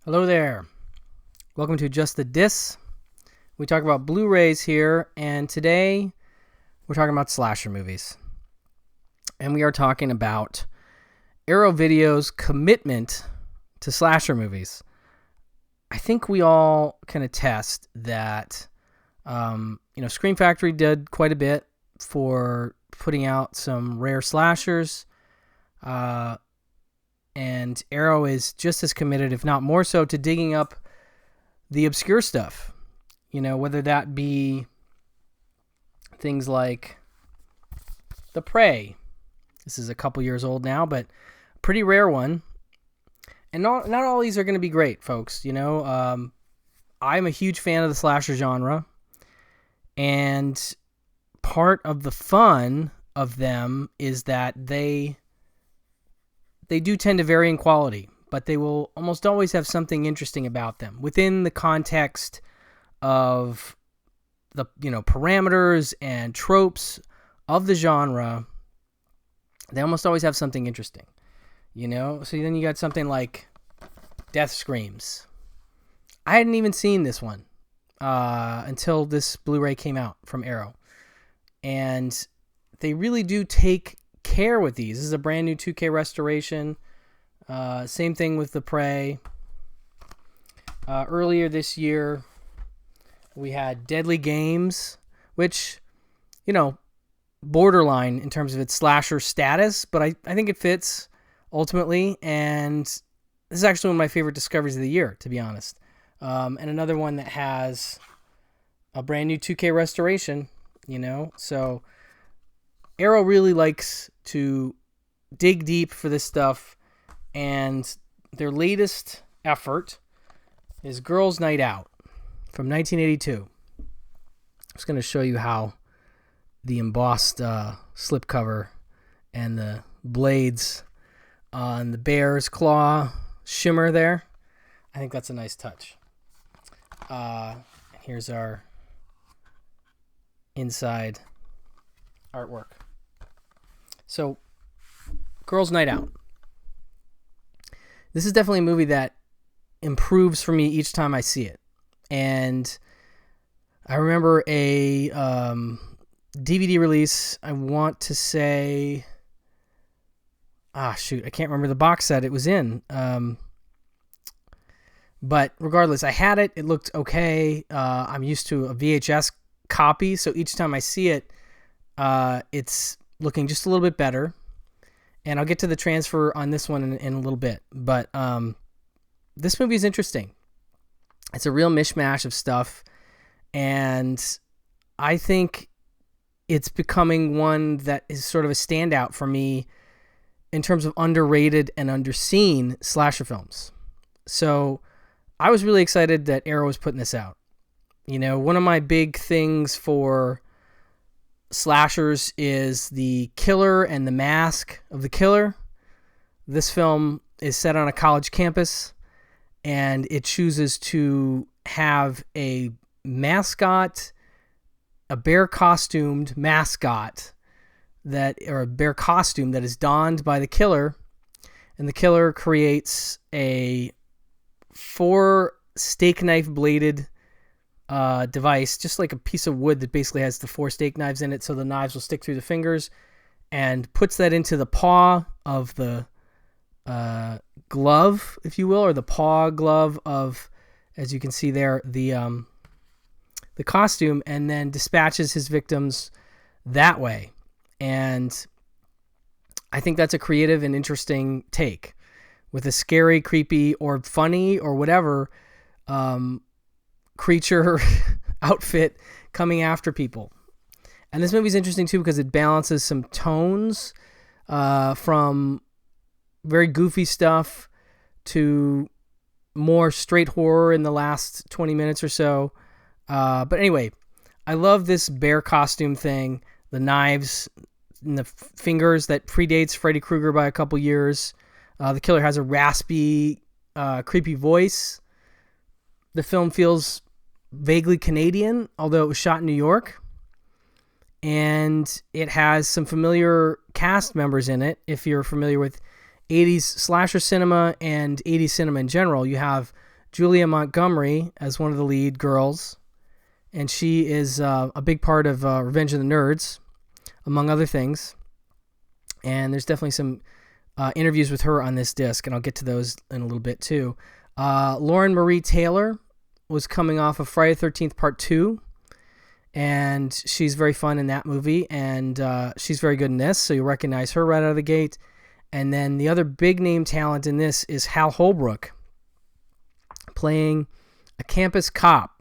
Hello there. Welcome to Just the Dis. We talk about Blu-rays here, and today we're talking about slasher movies. And we are talking about Arrow Video's commitment to slasher movies. I think we all can attest that, Scream Factory did quite a bit for putting out some rare slashers. And Arrow is just as committed, if not more so, to digging up the obscure stuff. Whether that be things like The Prey. This is a couple years old now, but a pretty rare one. And not all these are going to be great, folks. I'm a huge fan of the slasher genre. And part of the fun of them is that they do tend to vary in quality, but they will almost always have something interesting about them within the context of the parameters and tropes of the genre. They almost always have something interesting, So then you got something like Death Screams. I hadn't even seen this one until this Blu-ray came out from Arrow, and they really do take care with these. This is a brand new 2K restoration. Same thing with The Prey. Earlier this year, we had Deadly Games, which, borderline in terms of its slasher status, but I think it fits ultimately. And this is actually one of my favorite discoveries of the year, to be honest. And another one that has a brand new 2K restoration, so Arrow really likes to dig deep for this stuff, and their latest effort is Girls Night Out from 1982. I'm just going to show you how the embossed slipcover and the blades on the bear's claw shimmer there. I think that's a nice touch. Here's our inside artwork. So, Girls Night Out. This is definitely a movie that improves for me each time I see it. And I remember a DVD release, I want to say... I can't remember the box set it was in. But regardless, I had it. It looked okay. I'm used to a VHS copy, so each time I see it, it's looking just a little bit better. And I'll get to the transfer on this one in a little bit. But this movie is interesting. It's a real mishmash of stuff. And I think it's becoming one that is sort of a standout for me in terms of underrated and underseen slasher films. So I was really excited that Arrow was putting this out. One of my big things for slashers is the killer and the mask of the killer. This film is set on a college campus, and it chooses to have a mascot, a bear costumed mascot or a bear costume that is donned by the killer, and the killer creates a 4 steak knife bladed device, just like a piece of wood that basically has the 4 steak knives in it, so the knives will stick through the fingers, and puts that into the paw of the glove, if you will, or the paw glove of, as you can see there, the costume, and then dispatches his victims that way. And I think that's a creative and interesting take with a scary, creepy, or funny, or whatever creature outfit coming after people. And this movie's interesting too because it balances some tones from very goofy stuff to more straight horror in the last 20 minutes or so. But anyway, I love this bear costume thing, the knives and the fingers that predates Freddy Krueger by a couple years. The killer has a raspy, creepy voice. The film feels vaguely Canadian, although it was shot in New York. And it has some familiar cast members in it. If you're familiar with 80s slasher cinema and 80s cinema in general, you have Julia Montgomery as one of the lead girls, and she is a big part of Revenge of the Nerds, among other things. And there's definitely some interviews with her on this disc, and I'll get to those in a little bit too. Lauren Marie Taylor was coming off of Friday the 13th Part 2, and she's very fun in that movie, and she's very good in this, so you'll recognize her right out of the gate. And then the other big name talent in this is Hal Holbrook, playing a campus cop,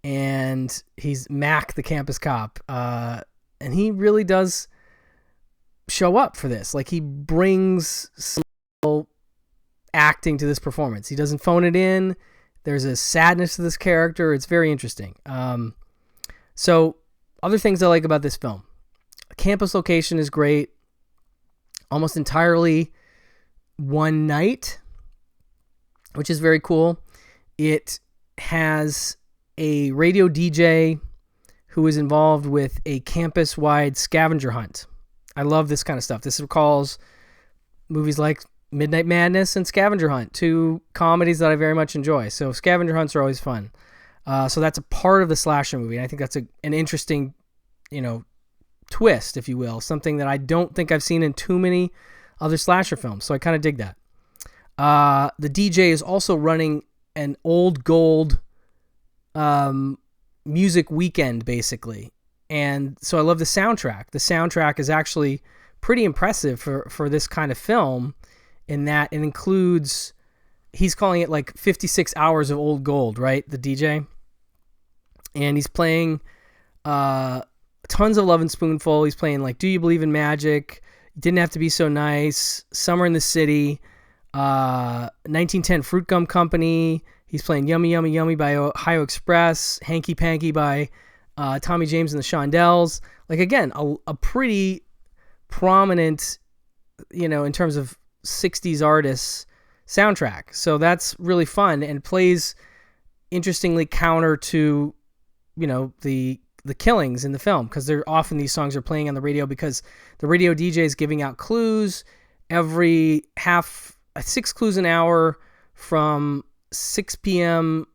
and he's Mac, the campus cop, and he really does show up for this. Like, he brings some acting to this performance. He doesn't phone it in. There's a sadness to this character. It's very interesting. So other things I like about this film: campus location is great, almost entirely one night, which is very cool. It has a radio DJ who is involved with a campus-wide scavenger hunt. I love this kind of stuff. This recalls movies like Midnight Madness and Scavenger Hunt, two comedies that I very much enjoy. So scavenger hunts are always fun. So that's a part of the slasher movie, and I think that's an interesting, twist, if you will, something that I don't think I've seen in too many other slasher films. So I kind of dig that. The DJ is also running an old gold music weekend, basically. And so I love the soundtrack. The soundtrack is actually pretty impressive for this kind of film, in that it includes, he's calling it like 56 hours of old gold, right? The DJ. And he's playing tons of Love and Spoonful. He's playing like Do You Believe in Magic? Didn't Have to Be So Nice, Summer in the City, 1910 Fruit Gum Company. He's playing Yummy Yummy Yummy by Ohio Express, Hanky Panky by Tommy James and the Shondells. Like, again, a pretty prominent, in terms of 60s artists soundtrack. So that's really fun and plays interestingly counter to, the killings in the film, because they're often, these songs are playing on the radio because the radio DJ is giving out clues every 6 clues an hour from 6 p.m.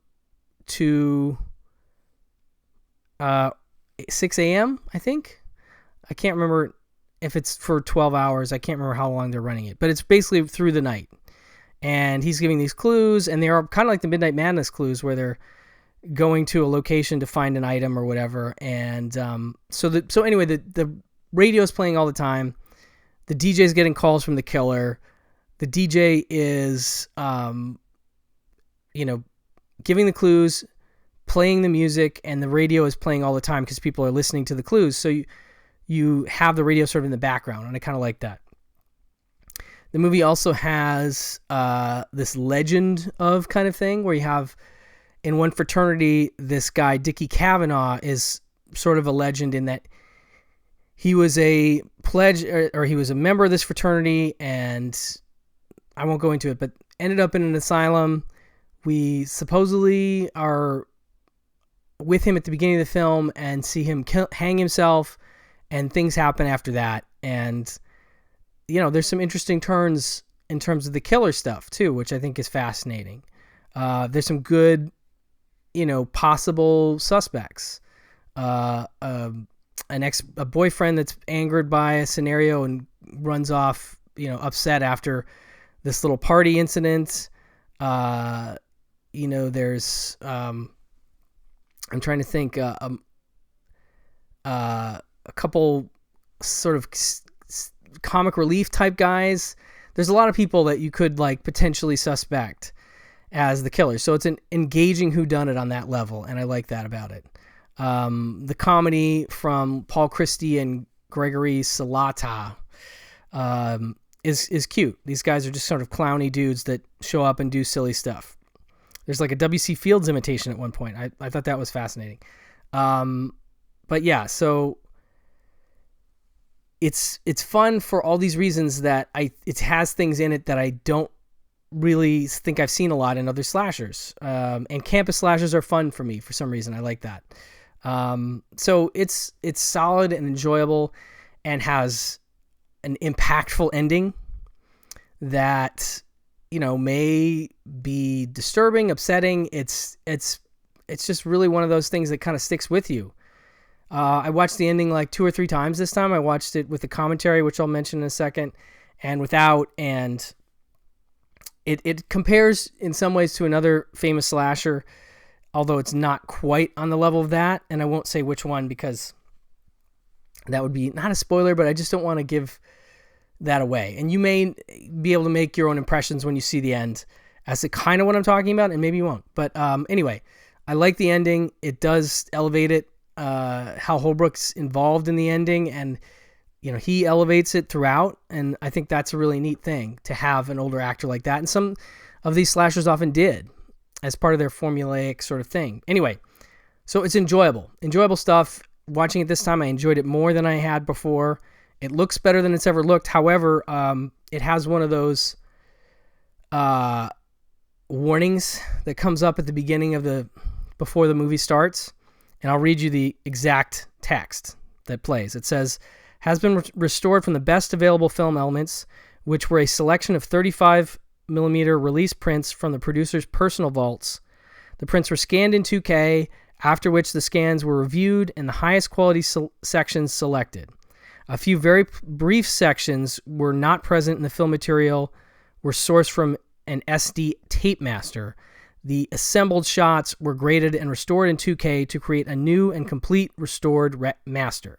to 6 a.m. I think. I can't remember if it's for 12 hours. I can't remember how long they're running it, but it's basically through the night. And he's giving these clues, and they are kind of like the Midnight Madness clues, where they're going to a location to find an item or whatever. And so anyway, the radio is playing all the time. The DJ is getting calls from the killer. The DJ is, giving the clues, playing the music, and the radio is playing all the time because people are listening to the clues. So you have the radio sort of in the background, and I kind of like that. The movie also has this legend of kind of thing where you have, in one fraternity, this guy, Dickie Kavanaugh, is sort of a legend in that he was a pledge, or he was a member of this fraternity, and I won't go into it, but ended up in an asylum. We supposedly are with him at the beginning of the film and see him hang himself, and things happen after that. And, there's some interesting turns in terms of the killer stuff too, which I think is fascinating. There's some good, possible suspects. A boyfriend that's angered by a scenario and runs off, upset after this little party incident. There's, I'm trying to think, a couple sort of comic relief type guys. There's a lot of people that you could potentially suspect as the killer. So it's an engaging whodunit on that level, and I like that about it. The comedy from Paul Christie and Gregory Salata is cute. These guys are just sort of clowny dudes that show up and do silly stuff. There's like a W.C. Fields imitation at one point. I thought that was fascinating. But yeah, so it's fun for all these reasons that it has things in it that I don't really think I've seen a lot in other slashers. And campus slashers are fun for me for some reason. I like that. So it's solid and enjoyable, and has an impactful ending that may be disturbing, upsetting. It's just really one of those things that kind of sticks with you. I watched the ending like 2 or 3 times this time. I watched it with the commentary, which I'll mention in a second, and without, and it compares in some ways to another famous slasher, although it's not quite on the level of that, and I won't say which one because that would be not a spoiler, but I just don't want to give that away. And you may be able to make your own impressions when you see the end as to kind of what I'm talking about, and maybe you won't. But anyway, I like the ending. It does elevate it. Hal Holbrook's involved in the ending, and he elevates it throughout, and I think that's a really neat thing to have an older actor like that. And some of these slashers often did as part of their formulaic sort of thing. Anyway, so it's enjoyable stuff. Watching it this time, I enjoyed it more than I had before. It looks better than it's ever looked. However, it has one of those warnings that comes up at the beginning before the movie starts. And I'll read you the exact text that plays. It says, has been restored from the best available film elements, which were a selection of 35mm release prints from the producer's personal vaults. The prints were scanned in 2K, after which the scans were reviewed and the highest quality sections selected. A few very brief sections were not present in the film material, were sourced from an SD tape master. The assembled shots were graded and restored in 2K to create a new and complete restored master.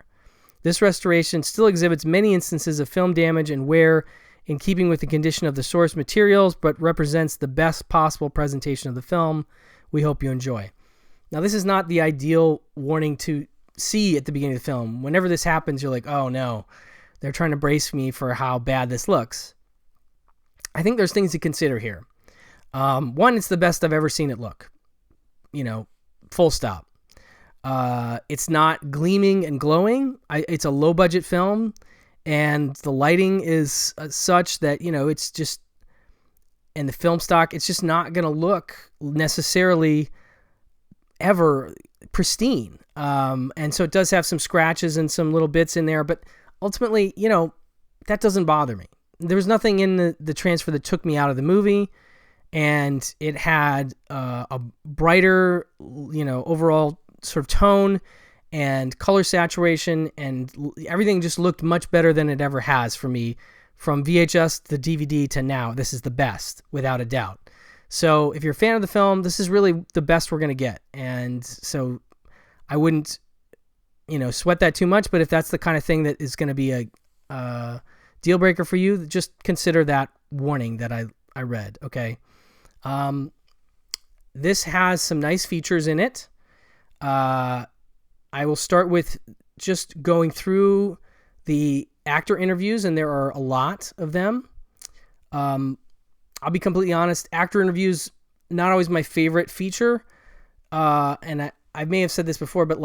This restoration still exhibits many instances of film damage and wear in keeping with the condition of the source materials, but represents the best possible presentation of the film. We hope you enjoy. Now, this is not the ideal warning to see at the beginning of the film. Whenever this happens, you're like, oh no, they're trying to brace me for how bad this looks. I think there's things to consider here. One, it's the best I've ever seen it look. Full stop. It's not gleaming and glowing. It's a low budget film, and the lighting is such that, it's just, and the film stock, it's just not going to look necessarily ever pristine. And so it does have some scratches and some little bits in there, but ultimately, that doesn't bother me. There was nothing in the transfer that took me out of the movie, and it had a brighter, overall sort of tone and color saturation, and everything just looked much better than it ever has for me. From VHS to DVD to now, this is the best, without a doubt. So if you're a fan of the film, this is really the best we're going to get. And so I wouldn't, sweat that too much, but if that's the kind of thing that is going to be a deal breaker for you, just consider that warning that I read, okay? This has some nice features in it. I will start with just going through the actor interviews, and there are a lot of them. I'll be completely honest, actor interviews, not always my favorite feature. And I may have said this before, but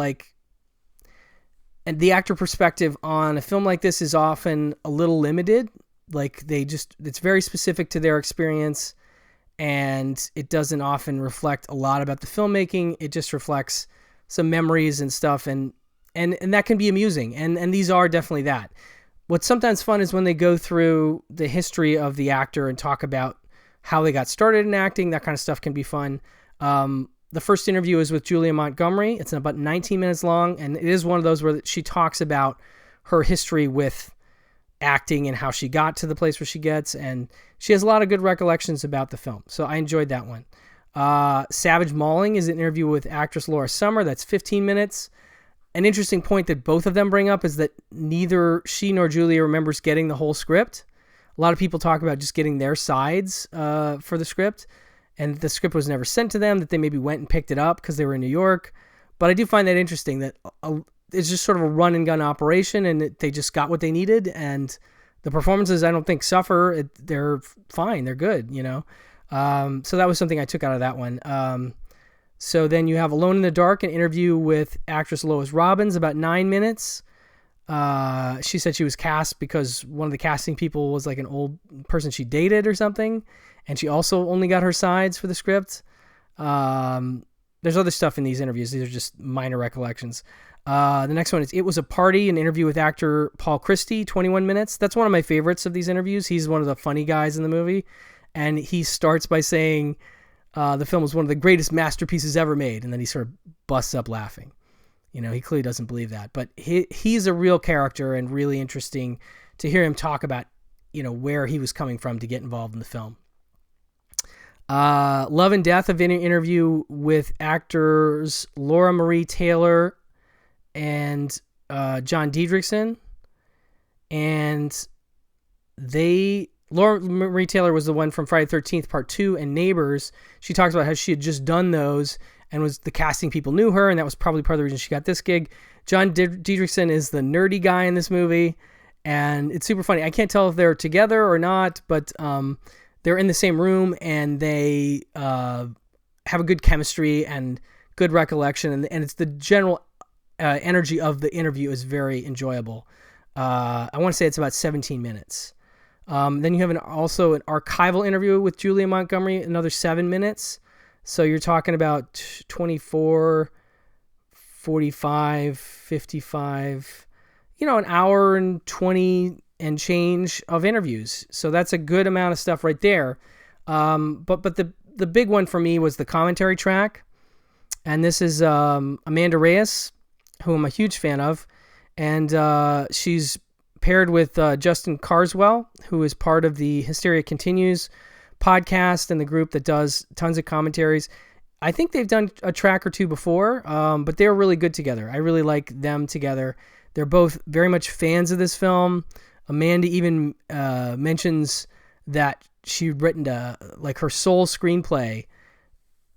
and the actor perspective on a film like this is often a little limited. It's very specific to their experience, and it doesn't often reflect a lot about the filmmaking. It just reflects some memories and stuff, and that can be amusing, and these are definitely that. What's sometimes fun is when they go through the history of the actor and talk about how they got started in acting. That kind of stuff can be fun. The first interview is with Julia Montgomery. It's about 19 minutes long, and it is one of those where she talks about her history with acting and how she got to the place where she gets, and she has a lot of good recollections about the film, so I enjoyed that one. Savage Mauling is an interview with actress Laura Summer. That's 15 minutes. An interesting point that both of them bring up is that neither she nor Julia remembers getting the whole script. A lot of people talk about just getting their sides for the script, and the script was never sent to them, that they maybe went and picked it up because they were in New York. But I do find that interesting, that it's just sort of a run-and-gun operation, and they just got what they needed, and the performances, I don't think, suffer. They're fine. They're good, So that was something I took out of that one. So then you have Alone in the Dark, an interview with actress Lois Robbins, about 9 minutes. She said she was cast because one of the casting people was like an old person she dated or something, and she also only got her sides for the script. There's other stuff in these interviews. These are just minor recollections. The next one is It Was a Party, an interview with actor Paul Christie, 21 minutes. That's one of my favorites of these interviews. He's one of the funny guys in the movie, and he starts by saying the film is one of the greatest masterpieces ever made, and then he sort of busts up laughing. You know, he clearly doesn't believe that, but he's a real character, and really interesting to hear him talk about, you know, where he was coming from to get involved in the film. Love and Death, of an interview with actors Laura Marie Taylor and John Diedrichson. And Laura Marie Taylor was the one from Friday the 13th Part 2 and Neighbors. She talks about how she had just done those, and was the casting people knew her, and that was probably part of the reason she got this gig. John Diedrichson is the nerdy guy in this movie, and it's super funny. I can't tell if they're together or not, but they're in the same room, and they have a good chemistry and good recollection, and it's the general energy of the interview is very enjoyable. I want to say it's about 17 minutes. Then you have also an archival interview with Julia Montgomery, another 7 minutes. So you're talking about 24, 45, 55, you know, an hour and 20 and change of interviews. So that's a good amount of stuff right there. But the big one for me was the commentary track. And this is Amanda Reyes, who I'm a huge fan of. And she's paired with Justin Carswell, who is part of the Hysteria Continues podcast and the group that does tons of commentaries. I think they've done a track or two before, but they're really good together. I really like them together. They're both very much fans of this film. Amanda even mentions that she'd written like her sole screenplay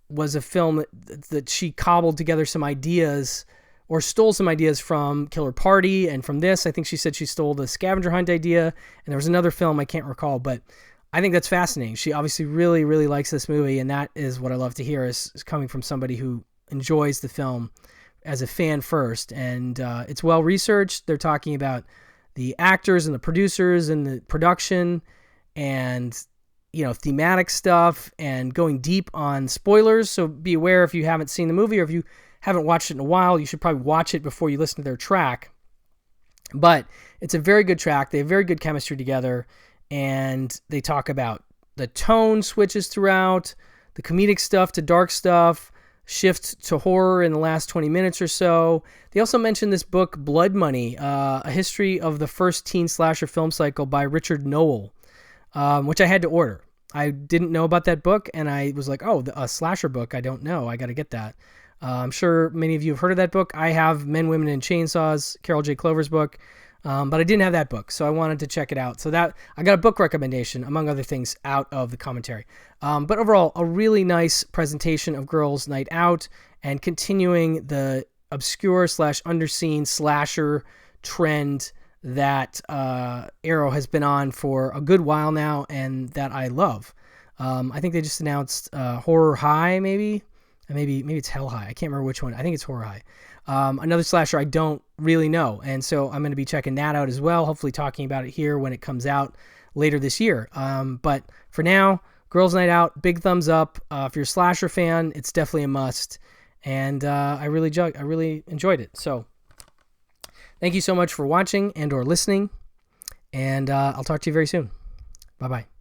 was a film that she cobbled together some ideas, or stole some ideas from Killer Party, and from this. I think she said she stole the scavenger hunt idea, and there was another film I can't recall, but I think that's fascinating. She obviously really, really likes this movie, and that is what I love to hear, is coming from somebody who enjoys the film as a fan first. And it's well researched. They're talking about the actors and the producers and the production, and, you know, thematic stuff, and going deep on spoilers. So be aware, if you haven't seen the movie, or if you haven't watched it in a while, you should probably watch it before you listen to their track. But it's a very good track. They have very good chemistry together, and they talk about the tone switches throughout, the comedic stuff to dark stuff, shift to horror in the last 20 minutes or so. They also mentioned this book, Blood Money, a history of the first teen slasher film cycle by Richard Noel, which I had to order. I didn't know about that book, and I was like, oh, a slasher book, I don't know. I got to get that. I'm sure many of you have heard of that book. I have Men, Women, and Chainsaws, Carol J. Clover's book, but I didn't have that book, so I wanted to check it out. So that I got a book recommendation, among other things, out of the commentary. But overall, a really nice presentation of Girls Night Out, and continuing the obscure / underseen slasher trend that Arrow has been on for a good while now, and that I love. I think they just announced Horror High, maybe it's Hell High. I can't remember which one. I think it's Horror High. Another slasher I don't really know, and so I'm going to be checking that out as well, hopefully talking about it here when it comes out later this year. But for now, Girls Night Out, big thumbs up. If you're a slasher fan, it's definitely a must, and I really enjoyed it. So thank you so much for watching and or listening, and I'll talk to you very soon. Bye-bye.